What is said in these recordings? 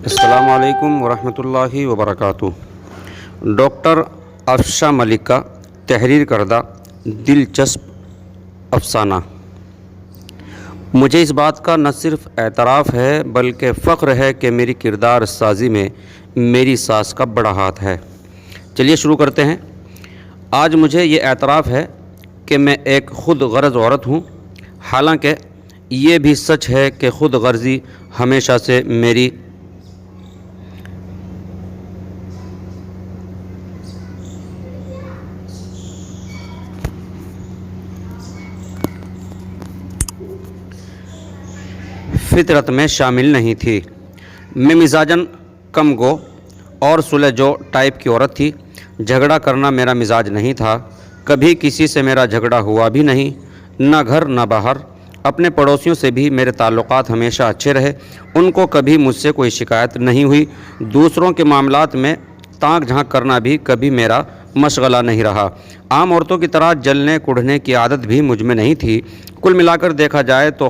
السلام علیکم ورحمۃ اللہ وبرکاتہ۔ ڈاکٹر افشاں ملک کا تحریر کردہ دلچسپ افسانہ۔ مجھے اس بات کا نہ صرف اعتراف ہے بلکہ فخر ہے کہ میری کردار سازی میں میری ساس کا بڑا ہاتھ ہے۔ چلیے شروع کرتے ہیں۔ آج مجھے یہ اعتراف ہے کہ میں ایک خود غرض عورت ہوں، حالانکہ یہ بھی سچ ہے کہ خود غرضی ہمیشہ سے میری فطرت میں شامل نہیں تھی۔ میں مزاجاً کم گو اور سلجھو ٹائپ کی عورت تھی۔ جھگڑا کرنا میرا مزاج نہیں تھا، کبھی کسی سے میرا جھگڑا ہوا بھی نہیں، نہ گھر نہ باہر۔ اپنے پڑوسیوں سے بھی میرے تعلقات ہمیشہ اچھے رہے، ان کو کبھی مجھ سے کوئی شکایت نہیں ہوئی۔ دوسروں کے معاملات میں تانک جھانک کرنا بھی کبھی میرا مشغلہ نہیں رہا۔ عام عورتوں کی طرح جلنے کوڑھنے کی عادت بھی مجھ میں نہیں تھی۔ کل ملا کر دیکھا جائے تو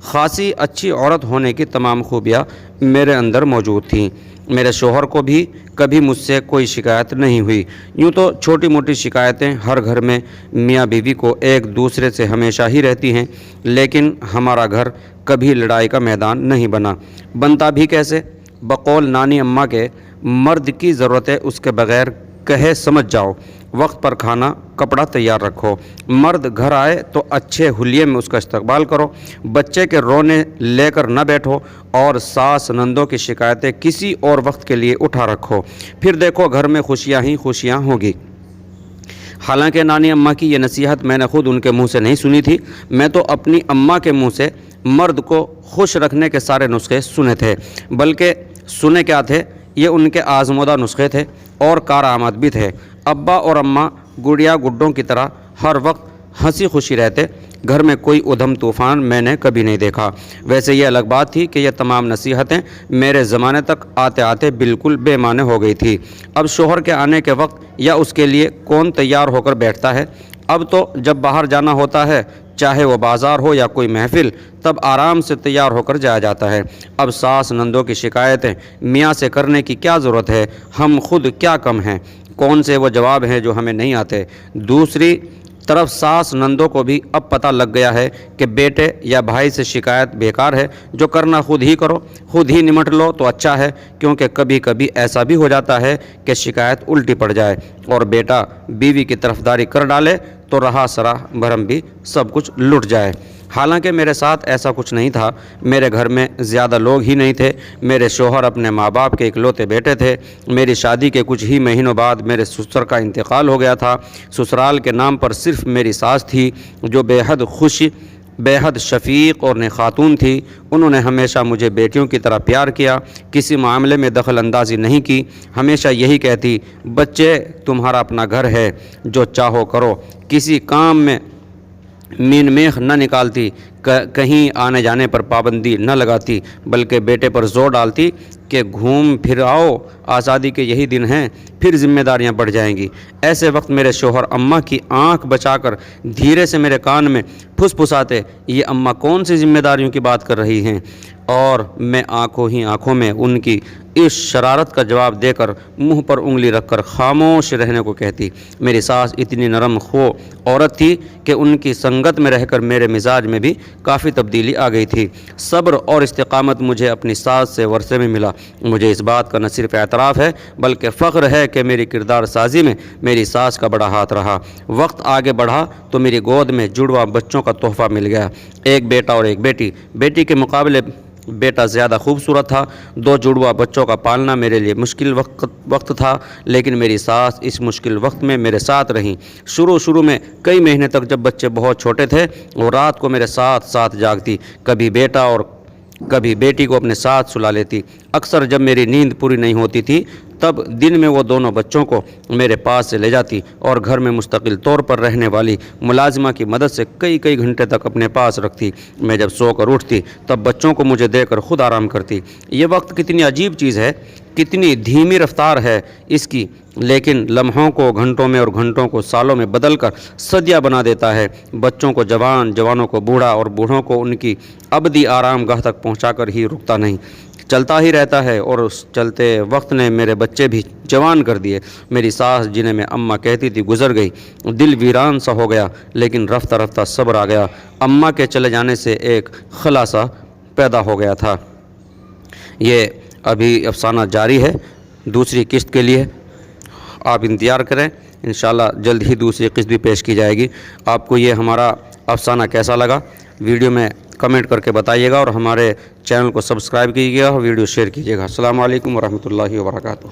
خاصی اچھی عورت ہونے کی تمام خوبیاں میرے اندر موجود تھیں۔ میرے شوہر کو بھی کبھی مجھ سے کوئی شکایت نہیں ہوئی۔ یوں تو چھوٹی موٹی شکایتیں ہر گھر میں میاں بیوی کو ایک دوسرے سے ہمیشہ ہی رہتی ہیں، لیکن ہمارا گھر کبھی لڑائی کا میدان نہیں بنتا بھی کیسے؟ بقول نانی اماں کے، مرد کی ضرورت ہے اس کے بغیر کہے سمجھ جاؤ، وقت پر کھانا کپڑا تیار رکھو، مرد گھر آئے تو اچھے حلیے میں اس کا استقبال کرو، بچے کے رونے لے کر نہ بیٹھو، اور ساس نندوں کی شکایتیں کسی اور وقت کے لیے اٹھا رکھو، پھر دیکھو گھر میں خوشیاں ہی خوشیاں ہوگی۔ حالانکہ نانی اماں کی یہ نصیحت میں نے خود ان کے منہ سے نہیں سنی تھی، میں تو اپنی اماں کے منہ سے مرد کو خوش رکھنے کے سارے نسخے سنے تھے، بلکہ سنے کیا تھے، یہ ان کے آزمودہ نسخے تھے اور کارآمد بھی تھے۔ ابا اور اماں گڑیا گڈوں کی طرح ہر وقت ہنسی خوشی رہتے، گھر میں کوئی ادھم طوفان میں نے کبھی نہیں دیکھا۔ ویسے یہ الگ بات تھی کہ یہ تمام نصیحتیں میرے زمانے تک آتے آتے بالکل بے معنی ہو گئی تھی۔ اب شوہر کے آنے کے وقت یا اس کے لیے کون تیار ہو کر بیٹھتا ہے؟ اب تو جب باہر جانا ہوتا ہے، چاہے وہ بازار ہو یا کوئی محفل، تب آرام سے تیار ہو کر جایا جاتا ہے۔ اب ساس نندوں کی شکایتیں میاں سے کرنے کی کیا ضرورت ہے؟ ہم خود کیا کم ہیں؟ کون سے وہ جواب ہیں جو ہمیں نہیں آتے؟ دوسری طرف ساس نندوں کو بھی اب پتہ لگ گیا ہے کہ بیٹے یا بھائی سے شکایت بیکار ہے، جو کرنا خود ہی کرو، خود ہی نمٹ لو تو اچھا ہے، کیونکہ کبھی کبھی ایسا بھی ہو جاتا ہے کہ شکایت الٹی پڑ جائے اور بیٹا بیوی کی طرفداری کر ڈالے تو رہا سرا بھرم بھی سب کچھ لٹ جائے۔ حالانکہ میرے ساتھ ایسا کچھ نہیں تھا۔ میرے گھر میں زیادہ لوگ ہی نہیں تھے۔ میرے شوہر اپنے ماں باپ کے اکلوتے بیٹے تھے۔ میری شادی کے کچھ ہی مہینوں بعد میرے سسر کا انتقال ہو گیا تھا۔ سسرال کے نام پر صرف میری ساس تھی، جو بے حد شفیق اور نیک خاتون تھی۔ انہوں نے ہمیشہ مجھے بیٹیوں کی طرح پیار کیا، کسی معاملے میں دخل اندازی نہیں کی۔ ہمیشہ یہی کہتی، بچے تمہارا اپنا گھر ہے، جو چاہو کرو، کسی کام میں مین میخ نہ نکالتی، کہیں آنے جانے پر پابندی نہ لگاتی، بلکہ بیٹے پر زور ڈالتی کہ گھوم پھر آؤ، آزادی کے یہی دن ہیں، پھر ذمہ داریاں بڑھ جائیں گی۔ ایسے وقت میرے شوہر اماں کی آنکھ بچا کر دھیرے سے میرے کان میں پھسپھساتے، یہ اماں کون سی ذمہ داریوں کی بات کر رہی ہیں؟ اور میں آنکھوں میں ان کی اس شرارت کا جواب دے کر منہ پر انگلی رکھ کر خاموش رہنے کو کہتی۔ میری ساس اتنی نرم خو عورت تھی کہ ان کی سنگت میں رہ کر میرے مزاج میں بھی کافی تبدیلی آ گئی تھی۔ صبر اور استقامت مجھے اپنی ساس سے ورثے میں ملا۔ مجھے اس بات کا نہ صرف اعتراف ہے بلکہ فخر ہے کہ میری کردار سازی میں میری ساس کا بڑا ہاتھ رہا۔ وقت آگے بڑھا تو میری گود میں جڑواں بچوں کا تحفہ مل گیا، ایک بیٹا اور ایک بیٹی۔ بیٹی کے مقابلے بیٹا زیادہ خوبصورت تھا۔ دو جڑواں بچوں کا پالنا میرے لیے مشکل وقت تھا، لیکن میری ساس اس مشکل وقت میں میرے ساتھ رہیں۔ شروع میں کئی مہینے تک جب بچے بہت چھوٹے تھے، وہ رات کو میرے ساتھ جاگتی، کبھی بیٹا اور کبھی بیٹی کو اپنے ساتھ سلا لیتی۔ اکثر جب میری نیند پوری نہیں ہوتی تھی، تب دن میں وہ دونوں بچوں کو میرے پاس سے لے جاتی اور گھر میں مستقل طور پر رہنے والی ملازمہ کی مدد سے کئی گھنٹے تک اپنے پاس رکھتی۔ میں جب سو کر اٹھتی تب بچوں کو مجھے دے کر خود آرام کرتی۔ یہ وقت کتنی عجیب چیز ہے، کتنی دھیمی رفتار ہے اس کی، لیکن لمحوں کو گھنٹوں میں اور گھنٹوں کو سالوں میں بدل کر صدیاں بنا دیتا ہے۔ بچوں کو جوان، جوانوں کو بوڑھا اور بوڑھوں کو ان کی ابدی آرام گاہ تک پہنچا کر ہی رکتا نہیں۔ چلتا ہی رہتا ہے اور اس چلتے وقت نے میرے بچے بھی جوان کر دیے۔ میری ساس جنہیں میں اماں کہتی تھی گزر گئی، دل ویران سا ہو گیا، لیکن رفتہ رفتہ صبر آ گیا۔ اماں کے چلے جانے سے ایک خلاصہ پیدا ہو گیا تھا۔ یہ ابھی افسانہ جاری ہے دوسری قسط کے لیے، آپ انتظار کریں، انشاءاللہ جلد ہی دوسری قسط بھی پیش کی جائے گی۔ آپ کو یہ ہمارا افسانہ کیسا لگا ویڈیو میں کمنٹ کر کے بتائیے گا، اور ہمارے چینل کو سبسکرائب کیجیے گا اور ویڈیو شیئر کیجیے گا۔ السلام علیکم ورحمۃ اللہ وبرکاتہ۔